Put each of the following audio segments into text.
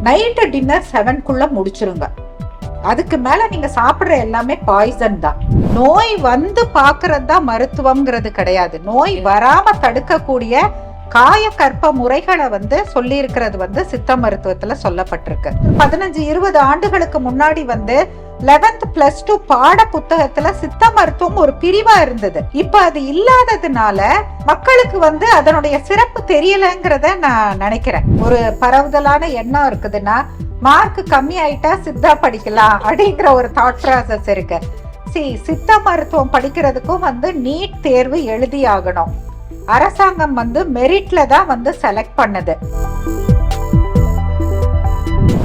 Night dinner 7க்குள்ள முடிச்சிருங்க. அதுக்கு மேல நீங்க சாப்பிடுற எல்லாமே பாய்சன் தான். நோய் வந்து பாக்குறது தான் மருத்துவம்ங்கிறது கிடையாது. நோய் வராம தடுக்கக்கூடிய காயக்கற்ப முறைகளை வந்து சொல்லி இருக்கிறது வந்து சித்த மருத்துவத்துல சொல்லப்பட்டிருக்கு. 15-20 ஆண்டுகளுக்கு முன்னாடி வந்து 11th+2 பாட புத்தகத்துல சித்த மருத்துவம் ஒரு பிரிவா இருந்தது. இப்ப அது இல்லாததுனால மக்களுக்கு வந்து அதனுடைய சிறப்பு தெரியலங்கிறத நான் நினைக்கிறேன். ஒரு பரவுதலான எண்ணம் இருக்குதுன்னா மார்க் கம்மி ஆயிட்டா சித்தா படிக்கலாம் அப்படிங்கிற ஒரு தாட் ப்ராசஸ் இருக்கு. சித்த மருத்துவம் படிக்கிறதுக்கும் வந்து நீட் தேர்வு எழுதி ஆகணும். அரசாங்கம் வந்து மெரிட்ல தான் வந்து செலக்ட் பண்ணுது.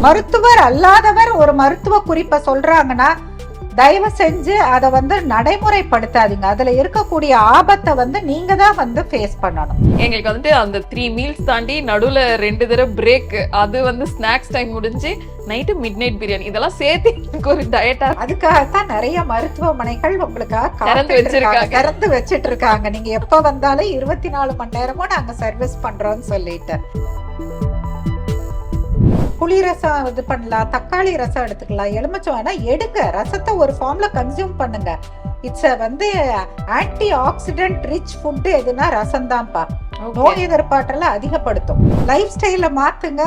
மருத்துவர் அல்லாதவர் ஒரு மருத்துவ குறிப்பை சொல்றாங்கன்னா தயவு செஞ்சு அதை வந்து நடைமுறைப்படுத்தாதீங்க. அதுல இருக்கக்கூடிய ஆபத்தை வந்து நீங்க தான் வந்து ஃபேஸ் பண்ணணும். எங்களுக்கு வந்துட்டு அந்த 3 மீல்ஸ் தாண்டி நடுவுல 2 தடவை பிரேக், அது வந்து ஸ்நாக்ஸ் டைம் முடிஞ்சு நைட்டு மிட் நைட் பிரியாணி, இதெல்லாம் சேர்த்து எனக்கு ஒரு டயட்டா. அதுக்காகத்தான் நிறைய மருத்துவமனைகள் உங்களுக்காக திறந்து வச்சிட்டு இருக்காங்க. நீங்க எப்ப வந்தாலும் 24 மணி நேரமும் நாங்க சர்வீஸ் பண்றோம்னு சொல்லிட்டு. புளி ரசம் இது பண்ணலாம், தக்காளி ரசம் எடுத்துக்கலாம், எலுமிச்சம் வேணா எடுங்க. ரசத்தை ஒரு ஃபார்ம்ல கன்சியூம் பண்ணுங்க. இட்ஸ் வந்து ஆன்டி ஆக்சிடென்ட் ரிச் ஃபுட் எதுனா ரசம் தான்ப்பா. நோய் எதிர்ப்பாற்றல அதிகப்படுத்தும். லைஃப் ஸ்டைல மாத்துங்க.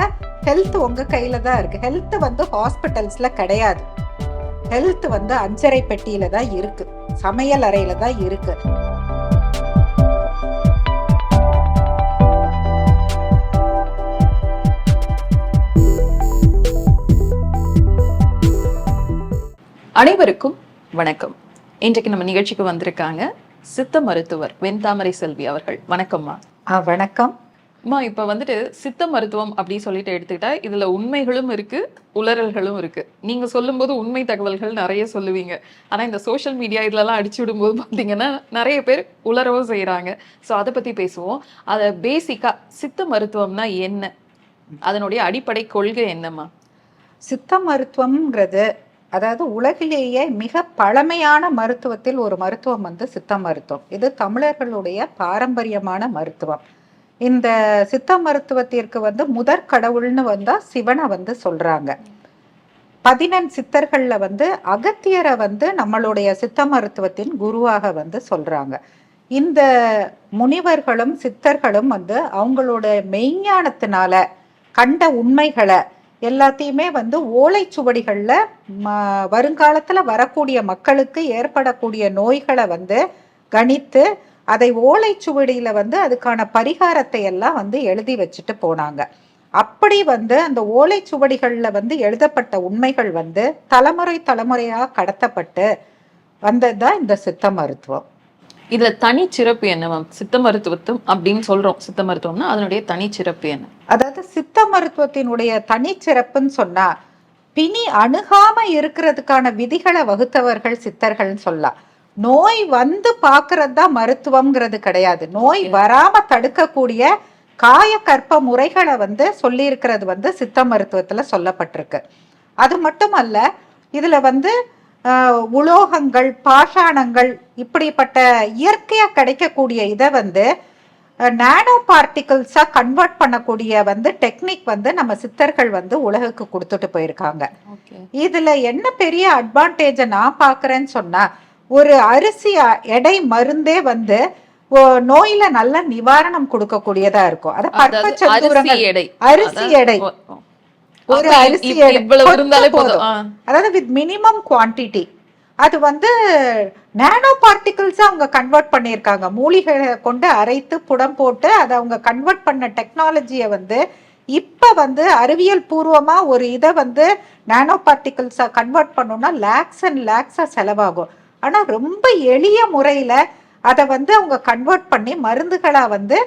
ஹெல்த் உங்க கையில தான் இருக்கு. ஹெல்த் வந்து ஹாஸ்பிட்டல்ஸ்ல கிடையாது. ஹெல்த் வந்து அஞ்சரை பெட்டியில தான் இருக்கு, சமையல் அறையில தான் இருக்கு. அனைவருக்கும் வணக்கம். இன்றைக்கு நம்ம நிகழ்ச்சிக்கு வந்திருக்காங்க சித்த மருத்துவர் வெண்தாமரை செல்வி அவர்கள். வணக்கம்மா. வணக்கம். அம்மா, இப்ப வந்துட்டு சித்த மருத்துவம் அப்படி சொல்லிட்டு எடுத்துக்கிட்டா இதுல உண்மைகளும் இருக்கு, உளறல்களும் இருக்கு. நீங்க சொல்லும் போது உண்மை தகவல்கள் நிறைய சொல்லுவீங்க. ஆனா இந்த சோசியல் மீடியா இதுலலாம் அடிச்சு விடும்போது பாத்தீங்கன்னா நிறைய பேர் உளரவும் செய்யறாங்க. ஸோ அதை பத்தி பேசுவோம். அதை பேசிக்கா சித்த மருத்துவம்னா என்ன, அதனுடைய அடிப்படை கொள்கை என்னம்மா? சித்த மருத்துவம்ங்கிறது அதாவது உலகிலேயே மிக பழமையான மருத்துவத்தில் ஒரு மருத்துவம் வந்து சித்த மருத்துவம். இது தமிழர்களுடைய பாரம்பரியமான மருத்துவம். இந்த சித்த மருத்துவத்திற்கு வந்து முதற் கடவுள்னு வந்தா சிவனை வந்து சொல்றாங்க. 14 சித்தர்கள்ல வந்து அகத்தியரை வந்து நம்மளுடைய சித்த மருத்துவத்தின் குருவாக வந்து சொல்றாங்க. இந்த முனிவர்களும் சித்தர்களும் வந்து அவங்களோட மெய்ஞானத்தினால கண்ட உண்மைகளை எல்லாத்தையுமே வந்து ஓலைச்சுவடிகள்ல வருங்காலத்துல வரக்கூடிய மக்களுக்கு ஏற்படக்கூடிய நோய்களை வந்து கணித்து அதை ஓலைச்சுவடியில வந்து அதுக்கான பரிகாரத்தை எல்லாம் வந்து எழுதி வச்சுட்டு போனாங்க. அப்படி வந்து அந்த ஓலைச்சுவடிகள்ல வந்து எழுதப்பட்ட உண்மைகள் வந்து தலைமுறையா கடத்தப்பட்டு வந்ததுதான் இந்த சித்த மருத்துவம். இதுல தனி சிறப்பு என்ன மேம்? சித்த மருத்துவம் அப்படின்னு சொல்றோம், சித்த மருத்துவம்னா அதனுடைய தனி சிறப்பு என்ன? அதாவது சித்த மருத்துவத்தினுடைய தனி சிறப்புன்னு சொன்னா பிணி அணுகாம இருக்கிறதுக்கான விதிகளை வகுத்தவர்கள் சித்தர்கள்னு சொல்லலாம். நோய் வந்து பாக்குறது தான் மருத்துவம்ங்கிறது கிடையாது. நோய் வராம தடுக்கக்கூடிய காயக்கற்ப முறைகளை வந்து சொல்லி இருக்கிறது வந்து சித்த மருத்துவத்துல சொல்லப்பட்டிருக்கு. அது மட்டுமல்ல, இதுல வந்து உலோகங்கள், பாஷாணங்கள், இப்படிப்பட்ட இயற்கையா கிடைக்கக்கூடிய இதை வந்து நானோ பார்ட்டிகிள்ஸா கன்வெர்ட் பண்ணக்கூடிய வந்து டெக்னிக் வந்து நம்ம சித்தர்கள் வந்து உலகுக்கு கொடுத்துட்டு போயிருக்காங்க. இதுல என்ன பெரிய அட்வான்டேஜ் நான் பாக்குறேன்னு சொன்னா, ஒரு அரிசி எடை மருந்தே வந்து நோயில நல்ல நிவாரணம் கொடுக்கக்கூடியதா இருக்கும். அரிசி எடை ஒரு அரிசி அதாவது வித் மினிமம் குவான்டிட்டி அது வந்து நானோ பார்ட்டிகிள்ஸா அவங்க கன்வெர்ட் பண்ணியிருக்காங்க. மூலிகைகளை கொண்டு அரைத்து புடம் போட்டு அதை அவங்க கன்வெர்ட் பண்ண டெக்னாலஜியை வந்து இப்ப வந்து அறிவியல் பூர்வமா ஒரு இதை வந்து நானோ பார்ட்டிகிள்ஸா கன்வெர்ட் பண்ணோம்னா லேக்ஸ் அண்ட் லேக்ஸா செலவாகும். ஆனா ரொம்ப எளிய முறையில அதை வந்து அவங்க கன்வெர்ட் பண்ணி மருந்துகளா வந்து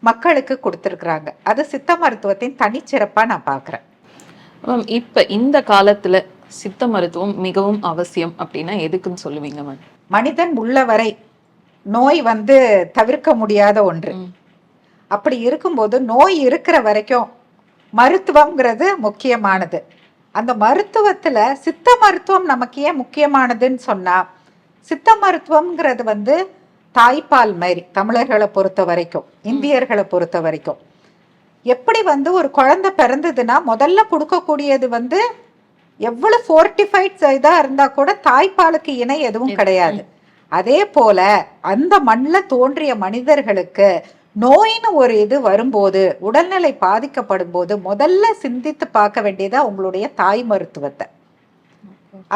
மக்களுக்கு கொடுத்துருக்குறாங்க. அது சித்த மருத்துவத்தின் தனிச்சிறப்பா நான் பாக்குறேன். இப்ப இந்த காலத்துல சித்த மருத்துவம் மிகவும் அவசியம் அப்படின்னா எதுக்குன்னு சொல்லுவீங்க மேம்? மனிதன் உள்ளவரை நோய் வந்து தவிர்க்க முடியாத ஒன்று. அப்படி இருக்கும்போது நோய் இருக்கிற வரைக்கும் மருத்துவம்ங்கிறது முக்கியமானது. அந்த மருத்துவத்துல சித்த மருத்துவம் நமக்கு ஏன் முக்கியமானதுன்னு சொன்னா, சித்த மருத்துவம்ங்கிறது வந்து தாய்ப்பால் மாதிரி தமிழர்களை பொறுத்த வரைக்கும், இந்தியர்களை பொறுத்த வரைக்கும் எப்படி வந்து ஒரு குழந்தை பிறந்ததுன்னா முதல்ல கொடுக்கக்கூடியது வந்து எவ்வளவு ஃபோர்டிஃபைட் இதா இருந்தா கூட தாய்ப்பாலுக்கு இணை எதுவும் கிடையாது. அதே போல அந்த மண்ணில் தோன்றிய மனிதர்களுக்கு நோயின்னு ஒரு இது வரும்போது, உடல்நிலை பாதிக்கப்படும் போது முதல்ல சிந்தித்து பார்க்க வேண்டியது அவங்களுடைய தாய் மருத்துவத்தை.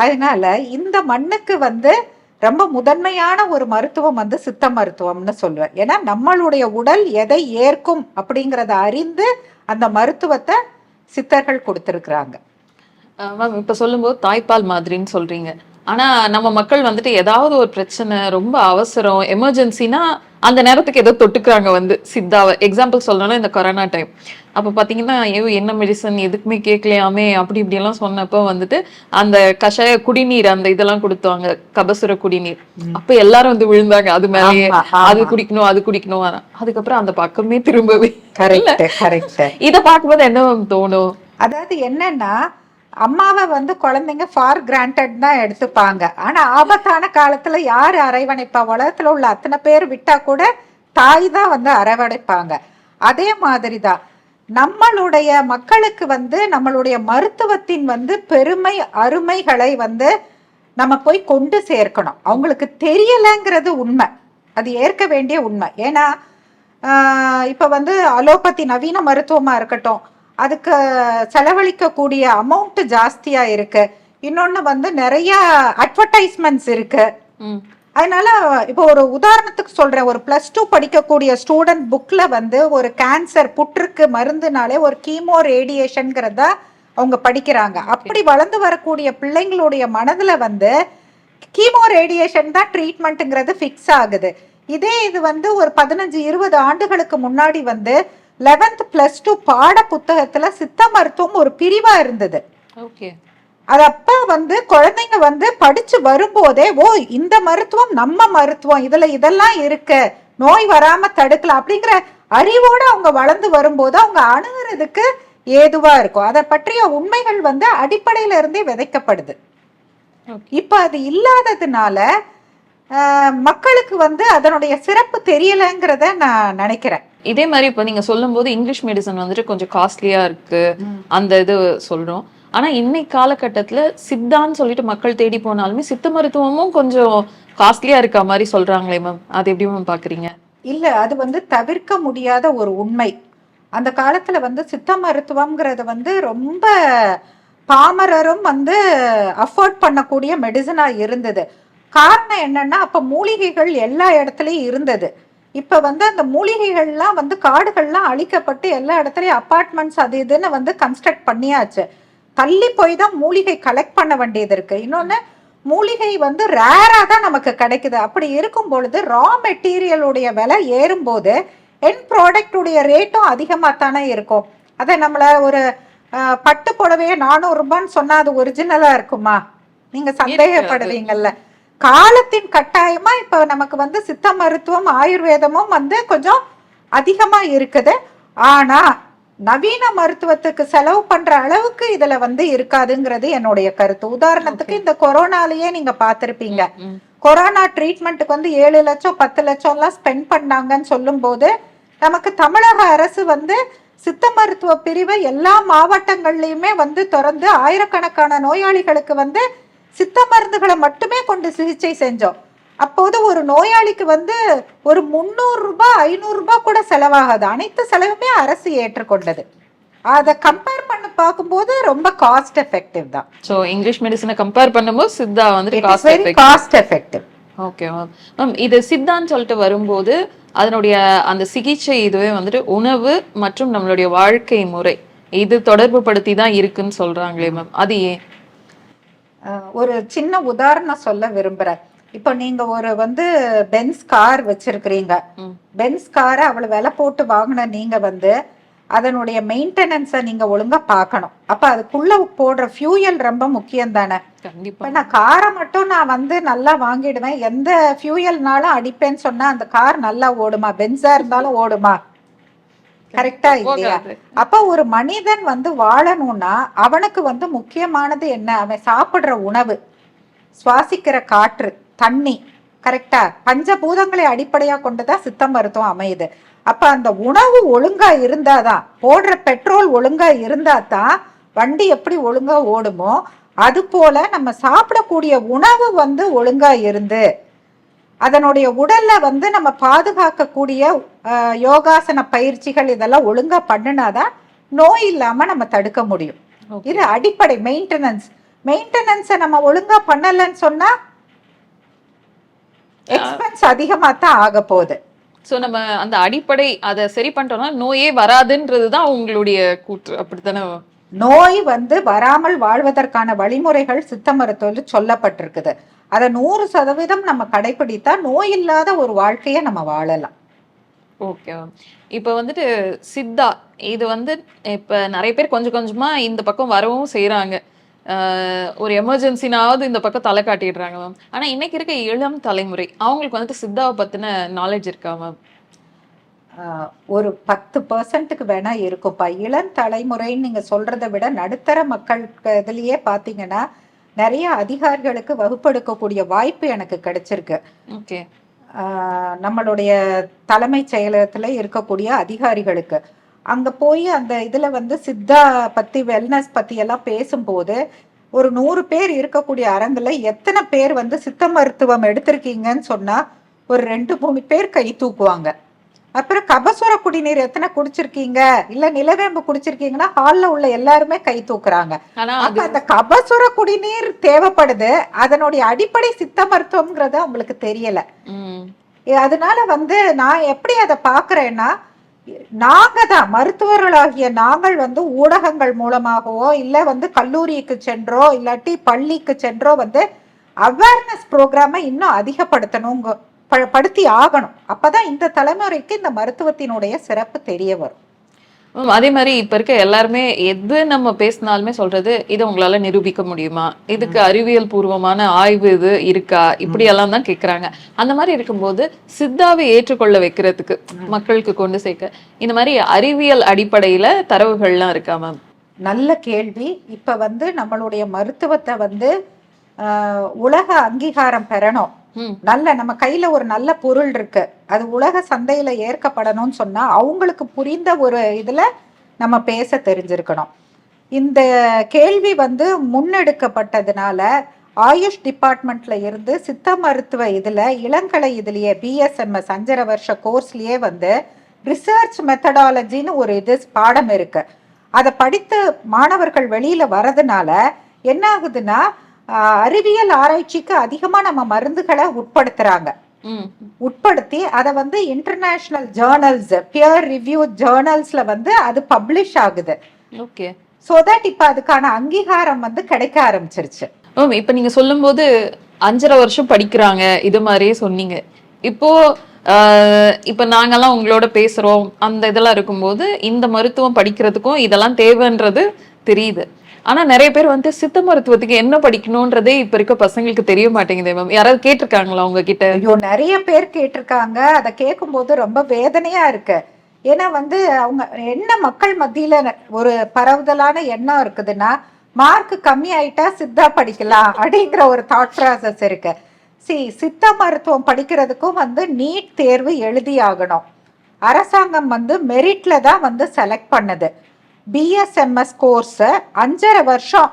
அதனால இந்த மண்ணுக்கு வந்து ரொம்ப முதன்மையான ஒரு மருத்துவம் வந்து சித்த மருத்துவம்னு சொல்லுவேன். ஏன்னா நம்மளுடைய உடல் எதை ஏற்கும் அப்படிங்கிறத அறிந்து அந்த மருத்துவத்தை சித்தர்கள் கொடுத்துருக்குறாங்க. மேம் இப்ப சொல்லும்போது தாய்ப்பால் மாதிரின்னு சொல்றீங்க. ஆனா நம்ம மக்கள் வந்துட்டு ஏதாவது ஒரு பிரச்சனை, ரொம்ப அவசரம், எமர்ஜென்சினா அந்த நேரத்துக்கு ஏதோ தொட்டுக்கிறாங்க வந்து சித்தாவை. எக்ஸாம்பிள் சொல்லணும்னா இந்த கொரோனா டைம். அப்ப பாத்தீங்கன்னா, ஐயோ என்ன மெடிசன் எதுக்குமே கேட்கலையாமே அப்படி இப்படி எல்லாம் சொன்னப்போ வந்துட்டு அந்த கஷாய குடிநீர் அந்த இதெல்லாம் கொடுத்தாங்க, கபசுர குடிநீர். அப்ப எல்லாரும் வந்து விழுந்தாங்க அது மேலேயே. அது குடிக்கணும் அது குடிக்கணும். அதுக்கப்புறம் அந்த பக்கமே திரும்பவே. இத பார்க்கும்போது என்ன தோணும்? அதாவது என்னன்னா, அம்மாவை வந்து குழந்தைங்க ஃபார் கிராண்டட் தான் எடுத்துப்பாங்க. ஆனா ஆபத்தான காலத்துல யாரு அரவணைப்பா? உலகத்துல உள்ள அத்தனை பேர் விட்டா கூட தாய் தான் வந்து அரவணைப்பாங்க. அதே மாதிரிதான் நம்மளுடைய மக்களுக்கு வந்து நம்மளுடைய மருத்துவத்தின் வந்து பெருமை அருமைகளை வந்து நம்ம போய் கொண்டு சேர்க்கணும். அவங்களுக்கு தெரியலைங்கிறது உண்மை, அது ஏற்க வேண்டிய உண்மை. ஏன்னா இப்ப வந்து அலோபதி நவீன மருத்துவமா இருக்கட்டும், அதுக்கு செலவழிக்கக்கூடிய அமௌண்ட் ஜாஸ்தியா இருக்கு. இன்னொன்னு வந்து நிறைய அட்வர்டைஸ்மெண்ட்ஸ் இருக்கு. அதனால இப்போ ஒரு உதாரணத்துக்கு சொல்றேன், ஒரு +2 படிக்கக்கூடிய ஸ்டூடெண்ட் புக்ல வந்து ஒரு கேன்சர் புற்றுக்கு மருந்துனாலே ஒரு கீமோ ரேடியேஷன்ங்கிறத அவங்க படிக்கிறாங்க. அப்படி வளர்ந்து வரக்கூடிய பிள்ளைங்களுடைய மனதுல வந்து கீமோ ரேடியேஷன் தான் ட்ரீட்மெண்ட்டுங்கிறது ஃபிக்ஸ் ஆகுது. இதே இது வந்து ஒரு 15-20 ஆண்டுகளுக்கு முன்னாடி வந்து 11th +2 பாட புத்தகத்துல சித்த மருத்துவம் ஒரு பிரிவா இருந்தது. அது அப்ப வந்து குழந்தைங்க வந்து படிச்சு வரும்போதே, ஓ இந்த மருத்துவம் நம்ம மருத்துவம், இதுல இதெல்லாம் இருக்கு, நோய் வராம தடுக்கலாம் அப்படிங்கிற அறிவோட அவங்க வளர்ந்து வரும்போது அவங்க அணுகிறதுக்கு ஏதுவா இருக்கும். அதை பற்றிய உண்மைகள் வந்து அடிப்படையில இருந்தே விதைக்கப்படுது. இப்ப அது இல்லாததுனால மக்களுக்கு வந்து அதனுடைய சிறப்பு தெரியலங்கிறத நான் நினைக்கிறேன். இதே மாதிரி இப்ப நீங்க சொல்லும் போது இங்கிலீஷ் மெடிசன் வந்துட்டு கொஞ்சம் காஸ்ட்லியா இருக்கு அந்த இது சொல்றோம். ஆனா இன்னைக்கு காலகட்டத்துல சித்தான்னு சொல்லிட்டு மக்கள் தேடி போனாலுமே சித்த மருத்துவமும் கொஞ்சம் காஸ்ட்லியா இருக்க மாதிரி சொல்றாங்களே மேம், அது எப்படி மேம் பாக்குறீங்க? இல்ல, அது வந்து தவிர்க்க முடியாத ஒரு உண்மை. அந்த காலத்துல வந்து சித்த மருத்துவம்ங்கிறது வந்து ரொம்ப பாமரரும் வந்து அஃபோர்ட் பண்ணக்கூடிய மெடிசனா இருந்தது. காரணம் என்னன்னா, அப்ப மூலிகைகள் எல்லா இடத்துலயும் இருந்தது. இப்ப வந்து அந்த மூலிகைகள்லாம் வந்து காடுகள்லாம் அழிக்கப்பட்டு எல்லா இடத்துலயும் அபார்ட்மெண்ட்ஸ் அது இதுன்னு வந்து கன்ஸ்ட்ரக்ட் பண்ணியாச்சு. தள்ளி போய் தான் மூலிகை கலெக்ட் பண்ண வேண்டியது இருக்கு. இன்னொன்னு, மூலிகை வந்து ரேரா தான் நமக்கு கிடைக்குது. அப்படி இருக்கும் பொழுது ரா மெட்டீரியலுடைய விலை ஏறும்போது என் ப்ராடக்டுடைய ரேட்டும் அதிகமாக தானே இருக்கும். அதை நம்மள ஒரு பட்டு புடவையே 400 ரூபான்னு சொன்னா அது ஒரிஜினலா இருக்குமா? நீங்க சந்தேகப்படுவீங்கல்ல. காலத்தின் கட்டாயமா இப்ப நமக்கு வந்து சித்த மருத்துவம் ஆயுர்வேதமும் வந்து கொஞ்சம் அதிகமா இருக்குது. ஆனா நவீன மருத்துவத்துக்கு செலவு பண்ற அளவுக்கு இதுல வந்து இருக்காதுங்கிறது என்னுடைய கருத்து. உதாரணத்துக்கு இந்த கொரோனாலேயே நீங்க பார்த்திருப்பீங்க, கொரோனா ட்ரீட்மெண்ட்டுக்கு வந்து 7 லட்சம் 10 லட்சம் எல்லாம் ஸ்பெண்ட் பண்ணாங்கன்னு சொல்லும் போது, நமக்கு தமிழக அரசு வந்து சித்த மருத்துவ பிரிவை எல்லா மாவட்டங்கள்லயுமே வந்து திறந்து ஆயிரக்கணக்கான நோயாளிகளுக்கு வந்து சித்த மருந்துகளை மட்டுமே கொண்டு சிகிச்சை செஞ்சோம். அப்போது ஒரு நோயாளிக்கு வந்து ஒரு 300 ரூபாய் 500 ரூபாய் கூட செலவாகாது. அனைத்து செலவுமே அரசு ஏற்றுக்கொண்டது. அதை கம்பேர் பண்ணி பார்க்கும்போது ரொம்ப காஸ்ட் எஃபெக்டிவ் தான். ஸோ இங்கிலீஷ் மெடிசனை கம்பேர் பண்ணும்போது சித்தா வந்து காஸ்ட் எஃபெக்டிவ். Okay ma'am. இது சித்தான்னு சொல்லிட்டு வரும்போது அதனுடைய அந்த சிகிச்சை இதுவே வந்துட்டு உணவு மற்றும் நம்மளுடைய வாழ்க்கை முறை இது தொடர்பு படுத்தி தான் இருக்குன்னு சொல்றாங்களே மேம், அது ஏன்? ஒரு சின்ன உதாரணம் சொல்ல விரும்புறேன். இப்போ நீங்க ஒரு வந்து பென்ஸ் கார் வச்சிருக்கிறீங்க. பென்ஸ் காரை அவ்வளவு விலை போட்டு வாங்கின நீங்க வந்து அதனுடைய மெயின்டெனன்ஸை நீங்க ஒழுங்கா பார்க்கணும். அப்ப அதுக்குள்ள போடுற ஃபியூயல் ரொம்ப முக்கியம் தானே. இப்ப நான் காரை மட்டும் நான் வந்து நல்லா வாங்கிடுவேன், எந்த ஃபியூயல்னாலும் அடிப்பேன்னு சொன்னா அந்த கார் நல்லா ஓடுமா? பென்ஸா இருந்தாலும் ஓடுமா? கரெக்டா இல்லையா? அப்ப ஒரு மனிதன் வந்து வாழணும்னா அவனுக்கு வந்து முக்கியமானது என்ன? அவன் சாப்பிடுற உணவு, சுவாசிக்கிற காற்று, தண்ணி. கரெக்டா? பஞ்சபூதங்களை அடிப்படையா கொண்டுதான் சித்த மருத்துவம் அமையுது. அப்ப அந்த உணவு ஒழுங்கா இருந்தாதான், போடுற பெட்ரோல் ஒழுங்கா இருந்தா தான் வண்டி எப்படி ஒழுங்கா ஓடுமோ அது போல நம்ம சாப்பிடக்கூடிய உணவு வந்து ஒழுங்கா இருந்து அதனுடைய உடல்ல வந்து நம்ம பாதுகாக்கக்கூடிய யோகாசன பயிற்சிகள் இதெல்லாம் ஒழுங்கா பண்ணினாதான் நோய் இல்லாம நம்ம தடுக்க முடியும். இது அடிப்படை மெயின்டெனன்ஸை நம்ம ஒழுங்கா பண்ணலன்னு சொன்னா எக்ஸ்பென்ஸ் அதிகமா தான் ஆக போகுது. சோ நம்ம அந்த அடிப்படை அதை சரி பண்ணிட்டோம்னா நோயே வராதுன்றதுதான் உங்களுடைய கூற்று, அப்படித்தானே? நோய் வந்து வராமல் வாழ்வதற்கான வழிமுறைகள் சித்த மருத்துவத்தில் சொல்லப்பட்டிருக்குது. அதை 100% நம்ம கடைபிடித்தா நோய் இல்லாத ஒரு வாழ்க்கையை நம்ம வாழலாம். ஓகே. இப்ப வந்துட்டு சித்தா இது வந்து இப்ப நிறைய பேர் கொஞ்சம் கொஞ்சமா இந்த பக்கம் வரவும் செய்யறாங்க. ஒரு எமர்ஜென்சினாவது இந்த பக்கம் தலை காட்டிடுறாங்க மேம். ஆனா இன்னைக்கு இருக்க இளம் தலைமுறை அவங்களுக்கு வந்துட்டு சித்தாவை பத்தின நாலேஜ் இருக்கா மேம்? ஒரு 10%க்கு வேணா இருக்கும்ப்பா. இளம் தலைமுறைன்னு நீங்க சொல்றதை விட நடுத்தர மக்களுக்கு இதுலயே பாத்தீங்கன்னா நிறைய அதிகாரிகளுக்கு வகுப்பெடுக்கக்கூடிய வாய்ப்பு எனக்கு கிடைச்சிருக்கு. ஓகே. நம்மளுடைய தலைமை செயலகத்துல இருக்கக்கூடிய அதிகாரிகளுக்கு அங்க போய் அந்த இதுல வந்து சித்தா பத்தி வெல்னஸ் பத்தி எல்லாம் பேசும்போது ஒரு 100 பேர் இருக்கக்கூடிய அரங்குல எத்தனை பேர் வந்து சித்த மருத்துவம் எடுத்திருக்கீங்கன்னு சொன்னா ஒரு 2-3 பேர் கை தூக்குவாங்க. அப்புறம் கபசுர குடிநீர் எத்தனை குடிச்சிருக்கீங்க, இல்ல நிலவேம்பு குடிச்சிருக்கீங்கன்னா ஹால்ல உள்ள எல்லாருமே கை தூக்குறாங்க. அப்ப அந்த கபசுர குடிநீர் தேவைப்படுது, அதனுடைய அடிப்படை சித்த மருத்துவம்ங்கிறது அவங்களுக்கு தெரியல. அதனால வந்து நான் எப்படி அதை பாக்குறேன்னா, நாங்க தான் மருத்துவர்களாகிய நாங்கள் வந்து ஊடகங்கள் மூலமாகவோ இல்ல வந்து கல்லூரிக்கு சென்றோ இல்லாட்டி பள்ளிக்கு சென்றோ வந்து அவேர்னஸ் ப்ரோக்ராமை இன்னும் அதிகப்படுத்தணுங்க, படுத்தி ஆகணும். அப்பதான் இந்த தலைமுறைக்கு இந்த மருத்துவத்தினுடைய சிறப்பு தெரிய வரும். அதே மாதிரி இப்ப இருக்க எல்லாருமே எது நம்ம பேசினாலுமே சொல்றது இதை உங்களால நிரூபிக்க முடியுமா, இதுக்கு அறிவியல் பூர்வமான ஆய்வு இது இருக்கா, இப்படி எல்லாம் தான் கேக்குறாங்க. அந்த மாதிரி இருக்கும்போது சித்தாவை ஏற்றுக்கொள்ள வைக்கிறதுக்கு மக்களுக்கு கொண்டு சேர்க்க இந்த மாதிரி அறிவியல் அடிப்படையில தரவுகள்லாம் இருக்கா மேம்? நல்ல கேள்வி. இப்ப வந்து நம்மளுடைய மருத்துவத்தை வந்து உலக அங்கீகாரம் பெறணும், நல்ல நம்ம கையில ஒரு நல்ல பொருள் இருக்கு, அது உலக சந்தையில ஏற்கப்படணும்னு சொன்னா அவங்களுக்கு புரிந்த ஒரு இதுல நம்ம பேச தெரிஞ்சிருக்கணும். இந்த கேள்வி வந்து முன்னெடுக்கப்பட்டதுனால ஆயுஷ் டிபார்ட்மெண்ட்ல இருந்து சித்த மருத்துவ இதுல இளங்கலை இதுலயே BSMS 5.5 வருஷ கோர்ஸ்லயே வந்து ரிசர்ச் மெத்தடாலஜின்னு ஒரு இது பாடம் இருக்கு. அதை படித்து மாணவர்கள் வெளியில வரதுனால என்ன ஆகுதுன்னா அறிவியல் ஆராய்ச்சிக்கு அதிகமா நம்ம மருந்துகளை உட்படுத்தி அதை வந்து இன்டர்நேஷனல் ஜேர்னல்ஸ், பியர் ரிவ்யூ ஜேர்னல்ஸ்ல வந்து அது பப்ளிஷ் ஆகுது. ஓகே. சோ தட் இப்ப அதுக்கான அங்கீகாரம் வந்து கிடைக்க ஆரம்பிச்சிருச்சு. இப்ப நீங்க சொல்லும் போது 5.5 வருஷம் படிக்கிறாங்க இது மாதிரியே சொன்னீங்க. இப்போ இப்ப நாங்கெல்லாம் உங்களோட பேசுறோம், அந்த இதெல்லாம் இருக்கும்போது இந்த மருத்துவம் படிக்கிறதுக்கும் இதெல்லாம் தேவைன்றது தெரியுது. ஆனா நிறைய பேர் வந்து சித்த மருத்துவத்துக்கு என்ன படிக்கணும்ன்றதே இப்ப இருக்க பசங்களுக்கு தெரிய மாட்டேங்குது மேம். யாராவது கேட்டிருக்காங்களா உங்ககிட்ட? ஐயோ, நிறைய பேர் கேட்டிருக்காங்க. அதை கேட்கும் போது ரொம்ப வேதனையா இருக்கு. ஏன்னா வந்து அவங்க என்ன மக்கள் மத்தியில ஒரு பரவுதலான எண்ணம் இருக்குதுன்னா, மார்க் கம்மி ஆயிட்டா சித்தா படிக்கலாம் அப்படிங்கிற ஒரு தாட் ப்ராசஸ் இருக்கு. சித்த மருத்துவம் படிக்கிறதுக்கும் வந்து நீட் தேர்வு எழுதி ஆகணும். அரசாங்கம் வந்து மெரிட்ல தான் வந்து செலக்ட் பண்ணுது. BSMS கோர்ஸ் 5.5 வருஷம்.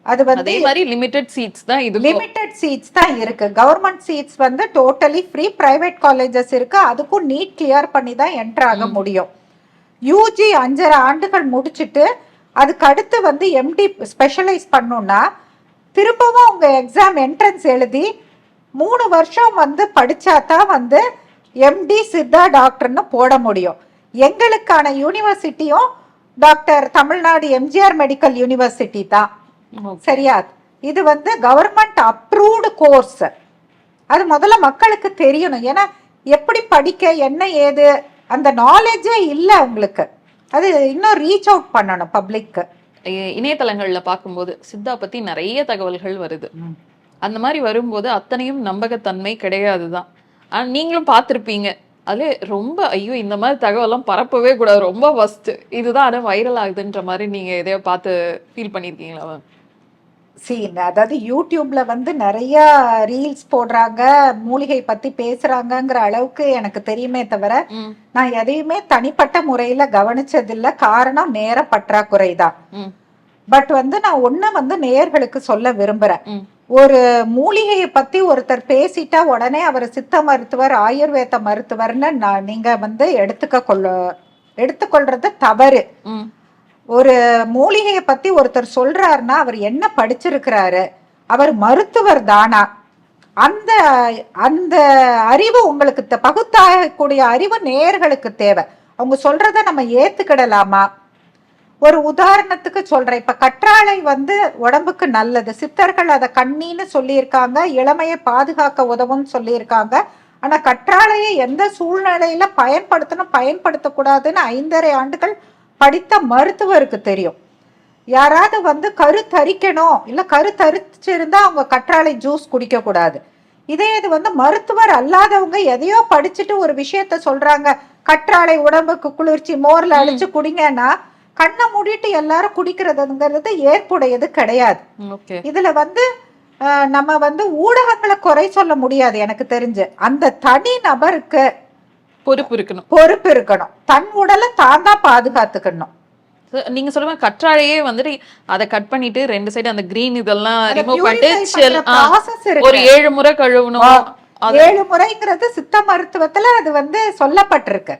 அது வந்து லிமிடெட் சீட்ஸ் தான், இது லிமிடெட் சீட்ஸ் தான் இருக்கு. கவர்மெண்ட் சீட்ஸ் வந்து டோட்டலி ஃப்ரீ. பிரைவேட் காலேஜஸ் இருக்கு, அதுக்கும் நீட் கிளியர் பண்ணி தான் என்டர் ஆக முடியும். UG 5.5 ஆண்டுகள் முடிச்சுட்டு அதுக்கு அடுத்து வந்து MD ஸ்பெஷலைஸ் பண்ணணும்னா திரும்பவும் உங்க எக்ஸாம் என்ட்ரன்ஸ் எழுதி 3 வருஷம் வந்து படிச்சாதான் வந்து MD சித்தா டாக்டர்னு போட முடியும். எங்களுக்கான யூனிவர்சிட்டியும் doctor Tamil Nadu MGR medical university தான். சரியா? இது வந்து கவர்மெண்ட் அப்ரூவ்டு கோர்ஸ். அது முதல்ல மக்களுக்கு தெரியணும். ஏன்னா எப்படி படிக்க என்ன ஏது அந்த நாலேஜே இல்லை உங்களுக்கு. அது இன்னும் ரீச் அவுட் பண்ணணும் பப்ளிக்கு. இணையதளங்கள்ல பார்க்கும்போது சித்தா பத்தி நிறைய தகவல்கள் வருது. அந்த மாதிரி வரும்போது அத்தனையும் நம்பகத்தன்மை கிடையாதுதான். ஆனா நீங்களும் பார்த்துருப்பீங்க, அது ரொம்ப ஐயோ இந்த மாதிரி தகவலாம் பரப்பவே கூடாது, ரொம்ப ஃபர்ஸ்ட் இதுதான் ஆனா வைரல் ஆகுதுன்ற மாதிரி நீங்க எதையோ பார்த்து ஃபீல் பண்ணியிருக்கீங்களா? அதாவது யூடியூப்ல வந்து நிறைய ரீல்ஸ் போடுறாங்க, மூலிகை பத்தி பேசுறாங்கங்கிற அளவுக்கு எனக்கு தெரியுமே தவிர ம் நான் எதையுமே தனிப்பட்ட முறையில கவனிச்சதில்ல. காரணம் நேர பற்றாக்குறை தான். ம் பட் வந்து நான் ஒண்ணு வந்து நேயர்களுக்கு சொல்ல விரும்புறேன். ம் ஒரு மூலிகையை பத்தி ஒருத்தர் பேசிட்டா உடனே அவர் சித்த மருத்துவர், ஆயுர்வேத மருத்துவர்னு நீங்க வந்து எடுத்துக்கொள்றது தவறு. ம் ஒரு மூலிகையை பத்தி ஒருத்தர் சொல்றாருன்னா அவர் என்ன படிச்சிருக்கிறாரு, அவர் மருத்துவர் தானா, அந்த அந்த அறிவு உங்களுக்கு பகுத்தாகக்கூடிய அறிவு நேயர்களுக்கு தேவை. அவங்க சொல்றத நம்ம ஏத்துக்கிடலாமா? ஒரு உதாரணத்துக்கு சொல்றேன். இப்ப கற்றாழை வந்து உடம்புக்கு நல்லது, சித்தர்கள் அதை கண்ணின்னு சொல்லியிருக்காங்க, இளமையை பாதுகாக்க உதவும் சொல்லியிருக்காங்க. ஆனா கற்றாழையை எந்த சூழ்நிலையில பயன்படுத்தணும் பயன்படுத்தக்கூடாதுன்னு 5.5 ஆண்டுகள் படித்த மருத்துவருக்கு தெரியும். யாராவது வந்து கருத்தரிக்கணும் இல்ல கருத்தரிச்சிருந்தா அவங்க கற்றாழை ஜூஸ் குடிக்க கூடாது. இதே இது வந்து மருத்துவர் அல்லாதவங்க எதையோ படிச்சுட்டு ஒரு விஷயத்த சொல்றாங்க, கற்றாழை உடம்புக்கு குளிர்ச்சி, மோர்ல அடிச்சு குடிங்கன்னா கண்ணை மூடிட்டு எல்லாரும் குடிக்கிறதுங்கிறது ஏற்புடையது கிடையாது. இதுல வந்து நம்ம வந்து ஊடகங்களை குறை சொல்ல முடியாது. எனக்கு தெரிஞ்சு அந்த தனி நபருக்கு பொறுப்பு இருக்கணும். தன் உடலை தான் தான் பாதுகாத்துக்கணும். நீங்க சொல்லுங்க, கற்றாழையே வந்துட்டு அதை கட் பண்ணிட்டு 2 சைடு அந்த கிரீன் இதெல்லாம் ரிமூவ் பண்ணிட்டு ஒரு 7 முறை கழுவணும். 7 முறைங்கிறது சித்த மருத்துவத்துல அது வந்து சொல்லப்பட்டிருக்கு.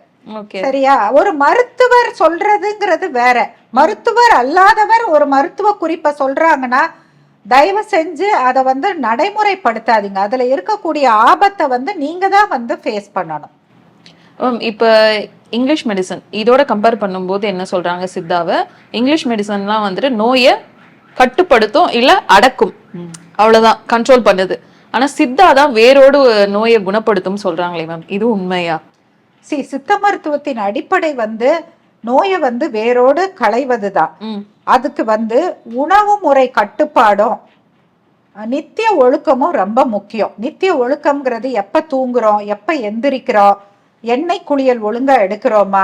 சரியா? ஒரு மருத்துவர் சொல்றதுங்கிறது வேற. மருத்துவர் அல்லாதவர் ஒரு மருத்துவ குறிப்பை சொல்றாங்கன்னா தயவு செஞ்சு அதை வந்து நடைமுறைப்படுத்தாதீங்க. அதுல இருக்கக்கூடிய ஆபத்தை வந்து நீங்க தான் வந்து ஃபேஸ் பண்ணணும். இப்ப இங்கிலீஷ் மெடிசன் இதோட கம்பேர் பண்ணும்போது என்ன சொல்றாங்க, சித்தாவை இங்கிலீஷ் மெடிசன்லாம் வந்துட்டு நோயை கட்டுப்படுத்தும் இல்ல அடக்கும், அவ்வளவுதான், கண்ட்ரோல் பண்ணுது. ஆனா சித்தா தான் வேரோடு நோயை குணப்படுத்தும் சொல்றாங்களே மேம், இது உண்மையா? சித்த மருத்துவத்தின் அடிப்படை வந்து நோயை வந்து வேரோடு களைவதுதான். அதுக்கு வந்து உணவு முறை கட்டுப்பாடும் நித்திய ஒழுக்கமும் ரொம்ப முக்கியம். நித்திய ஒழுக்கம்ங்கிறது எப்ப தூங்குறோம், எப்ப எந்திரிக்கிறோம், எண்ணெய் குளியல் ஒழுங்கா எடுக்கிறோமா,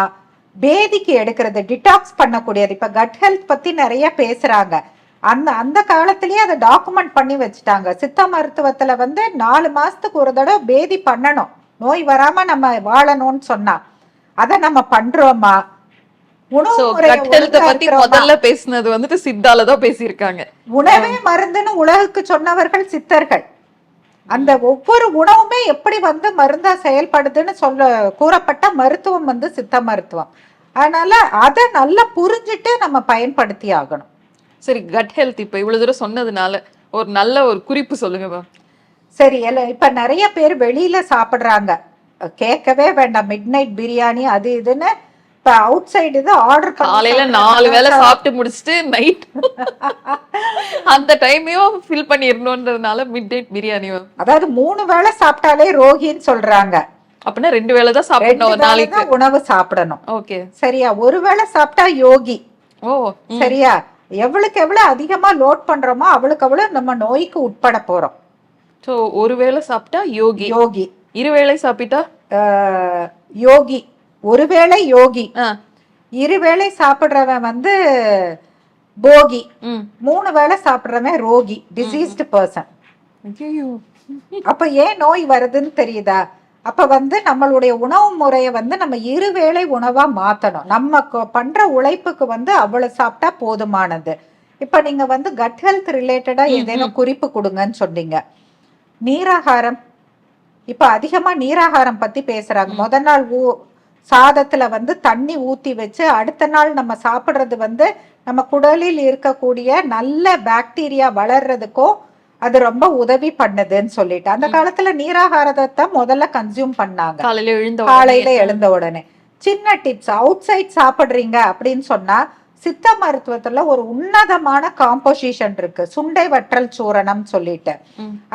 பேதிக்கு எடுக்கிறது, டிடாக்ஸ் பண்ணக்கூடியது. இப்ப கட் ஹெல்த் பத்தி நிறைய பேசுறாங்க. அந்த காலத்திலேயே அதை டாக்குமெண்ட் பண்ணி வச்சுட்டாங்க. சித்த மருத்துவத்துல வந்து 4 மாசத்துக்கு ஒரு தடவை பேதி பண்ணணும், நோய் வராம நம்ம வாழணும்னு சொன்னா. அதை நம்ம பண்றோமா? முதல்ல பேசினது வந்துட்டு சித்தாலதான் பேசியிருக்காங்க. உணவே மருந்துன்னு உலகுக்கு சொன்னவர்கள் சித்தர்கள். அந்த ஒவ்வொரு உணவுமே எப்படி வந்து மருந்தா செயல்படுதுன்னு கூறப்பட்ட மருத்துவம் வந்து சித்த மருத்துவம். அதனால அதை நல்லா புரிஞ்சுட்டு நம்ம பயன்படுத்தி ஆகணும். சரி, கட் ஹெல்த் இப்ப இவ்வளவு தூரம் சொன்னதுனால ஒரு நல்ல ஒரு குறிப்பு சொல்லுங்க மேம். சரி, இப்ப நிறைய பேர் வெளியில சாப்பிடுறாங்க, கேட்கவே வேண்டாம், மிட் நைட் பிரியாணி அது இதுன்னு. இப்ப அவுட் சைடு இது ஆர்டர் காலையில 4 வேளை சாப்பிட்டு முடிச்சுட்டு நைட் அந்த டைமையும் ஃபில் பண்ணிரணும்ன்றதுனால மிட் நைட் பிரியாணி. அதாவது 3 வேளை சாப்பிட்டாலே ரோகின்னு சொல்றாங்க. அப்படின்னா 2 வேளை தான் சாப்பிடணும், ஒரு நாளைக்கு உணவு சாப்பிடணும். ஓகே, சரியா? ஒரு வேளை சாப்பிட்டா யோகி. சரியா? எவ்வளவுக்கு எவ்வளவு அதிகமா லோட் பண்றோமோ அவளுக்கு அவ்வளவு நம்ம நோய்க்கு உட்பட போறோம். சோ ஒரு வேளை சாப்பிட்டா யோகி, 2 வேளை சாப்பிட்டா யோகி, ஒருவேளை யோகி, 2 வேளை சாப்பிடுறவன் வந்து போகி, 3 வேளை சாப்பிடுறவன் ரோகி, டிசீஸ்டு பர்சன். அப்ப ஏன் நோய் வருதுன்னு தெரியுதா? அப்ப வந்து நம்மளுடைய உணவு முறையை வந்து நம்ம 2 வேளை உணவா மாத்தணும். நம்ம பண்ற உழைப்புக்கு வந்து அவ்வளவு சாப்பிட்டா போதுமானது. இப்ப நீங்க வந்து கட் ஹெல்த் ரிலேட்டடா ஏதேனும் குறிப்பு கொடுங்கன்னு சொன்னீங்க. நீராகாரம், இப்ப அதிகமா நீராகாரம் பத்தி பேசுறாங்க. முதல் நாள் சாதத்துல வந்து தண்ணி ஊத்தி வச்சு அடுத்த நாள் நம்ம சாப்பிடுறது வந்து நம்ம குடலில் இருக்கக்கூடிய நல்ல பாக்டீரியா வளர்றதுக்கோ அது ரொம்ப உதவி பண்ணுதுன்னு சொல்லிட்டு அந்த காலத்துல நீராகாரத்தை முதல்ல கன்சியூம் பண்ணாங்க. காலையில எழுந்த உடனே சின்ன டிப்ஸ், அவுட் சைட் சாப்பிடுறீங்க அப்படின்னு சொன்னா சித்த மருத்துவத்துல ஒரு உன்னதமான காம்போசிஷன் இருக்கு, சுண்டை வற்றல் சூரணம் சொல்லிட்டு.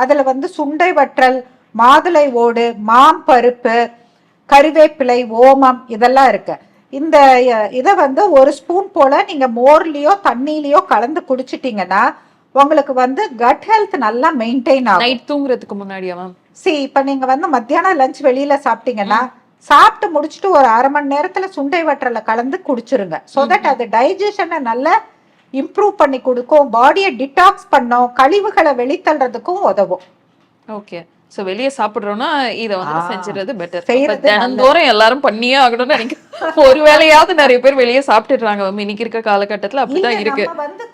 அதுல வந்து சுண்டை வற்றல், மாதுளை ஓடு, மாம்பருப்பு, கறிவேப்பிலை, ஓமம் இதெல்லாம் இருக்கு. இந்த இதை வந்து 1 ஸ்பூன் போல நீங்க மோர்லயோ தண்ணியிலயோ கலந்து குடிச்சிட்டீங்கன்னா உங்களுக்கு வந்து கட் ஹெல்த் நல்லா மெயின்டைன் ஆகும். நைட் தூங்குறதுக்கு முன்னாடியா மேம்? இப்ப நீங்க வந்து மத்தியானம் லஞ்ச் வெளியில சாப்பிட்டீங்கன்னா சாப்பிட்டு முடிச்சுட்டு ஒரு 1/2 மணி நேரத்துல சுண்டை வற்றல கலந்து குடிச்சிருங்க. சோ தட் அது டைஜஷனை நல்லா இம்ப்ரூவ் பண்ணி கொடுக்கும், பாடியை டிடாக்ஸ் பண்ணும், கழிவுகளை வெளித்தள்ளுறதுக்கும் உதவும். ஓகே. சோ வெளிய சாப்பிடுறோம்னா இத வந்து செஞ்சிரது பெட்டர். செய்யறது தினந்தோறும் எல்லாரும் பண்ணியே ஆகணும்னு நினைக்கிறேன். ஒரு வேளையாவது நிறைய பேர் வெளிய சாப்பிட்டுறாங்க. இன்னைக்கு இருக்க காலகட்டத்துல அப்படிதான் இருக்கு. நம்ம வந்து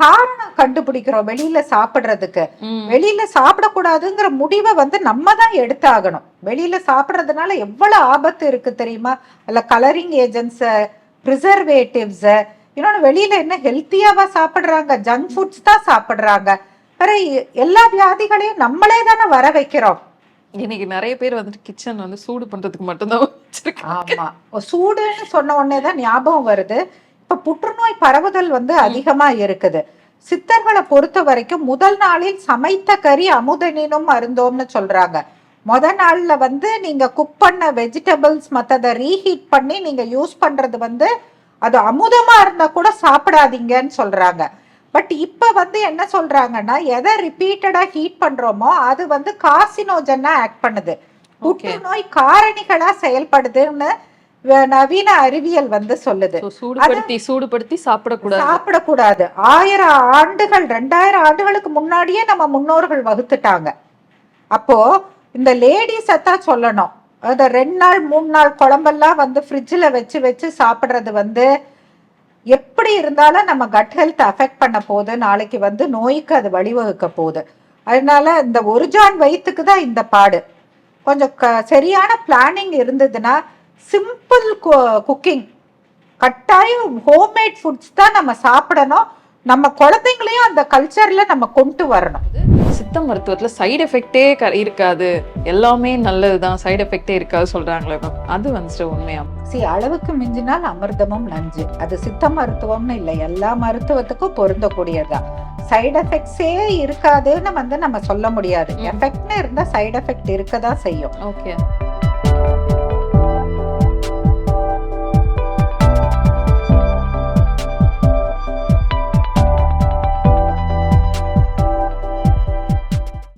காரணம் கண்டுபிடிக்கிறோம் வெளியில சாப்பிடுறதுக்கு. வெளியில சாப்பிடக்கூடாதுங்கிற முடிவை வந்து நம்ம தான் எடுத்தாகணும். வெளியில சாப்பிடுறதுனால எவ்வளவு ஆபத்து இருக்கு தெரியுமா? அல்ல கலரிங் ஏஜென்ட்ஸ், ப்ரிசர்வேட்டிவ்ஸ், இன்னொன்னு வெளியில என்ன ஹெல்த்தியாவா சாப்பிடுறாங்க, ஜங்க் ஃபுட்ஸ் தான் சாப்பிடுறாங்க. வேற எல்லா வியாதிகளையும் நம்மளே தானே வர வைக்கிறோம். இன்னைக்கு நிறைய பேர் வந்துட்டு கிச்சன் வந்து சூடு பண்றதுக்கு மட்டும்தான் வச்சிருக்காங்க. ஆமா, சூடுன்னு சொன்ன உடனே தான் ஞாபகம் வருது, இப்ப புற்றுநோய் பரவுதல் வந்து அதிகமா இருக்குது. சித்தர்களை பொறுத்த வரைக்கும் முதல் நாளில் சமைத்த கறி அமுதனினும் அருந்தோம்னு சொல்றாங்க. முதல் நாள்ல வந்து நீங்க குக் பண்ண வெஜிடபிள்ஸ் மற்றதை ரீஹீட் பண்ணி நீங்க யூஸ் பண்றது வந்து அது அமுதமா இருந்தா கூட சாப்பிடாதீங்கன்னு சொல்றாங்க. பட் இப்ப வந்து என்ன சொல்றாங்கன்னா, எதை ரிப்பீட்டடா ஹீட் பண்றோமோ அது வந்து கார்சினோஜனா ஆக்ட் பண்ணுது, புற்றுநோய் காரணிகளா செயல்படுதுன்னு நவீன அறிவியல் வந்து சொல்லுது. சூடுபடுத்தி சாப்பிடக்கூடாது. 1000 ஆண்டுகள் 2000 ஆண்டுகளுக்கு முன்னாடியே நம்ம முன்னோர்கள் வகுத்துட்டாங்க. அப்போ இந்த லேடிஸ் தான் சொல்லணும், அத 2 நாள் 3 நாள் குழம்பெல்லாம் வந்து ஃப்ரிட்ஜில் வச்சு வச்சு சாப்பிட்றது வந்து எப்படி இருந்தாலும் நம்ம கட் ஹெல்த் அஃபெக்ட் பண்ண போகுது, நாளைக்கு வந்து நோய்க்கு அது வழிவகுக்க போகுது. அதனால இந்த ஒரு ஜான் வயிற்றுக்கு தான் இந்த பாடு. கொஞ்சம் சரியான பிளானிங் இருந்ததுன்னா சிம்பிள் குக்கிங், கட்டாயம் ஹோம்மேட் ஃபுட்ஸ் தான் நம்ம சாப்பிடணும். நம்ம குழந்தைங்களையும் அந்த கல்ச்சர்ல நம்ம கொண்டு வரணும். சித்த மருத்துவத்துல சைடு எஃபெக்டே இருக்காது, எல்லாமே நல்லதுதான், சைடு எஃபெக்டே இருக்காது சொல்றாங்களே மேம், அது வந்துட்டு உண்மையா? அளவுக்கு மிஞ்சினால் அமிர்தமும் நஞ்சு. அது சித்த மருத்துவம்னு இல்லை, எல்லா மருத்துவத்துக்கும் பொருந்தக்கூடியதுதான். சைடு எஃபெக்ட்ஸே இருக்காதுன்னு வந்து நம்ம சொல்ல முடியாது. எஃபெக்ட்னு இருந்தா சைடு எஃபெக்ட் இருக்கதான் செய்யும். ஓகே.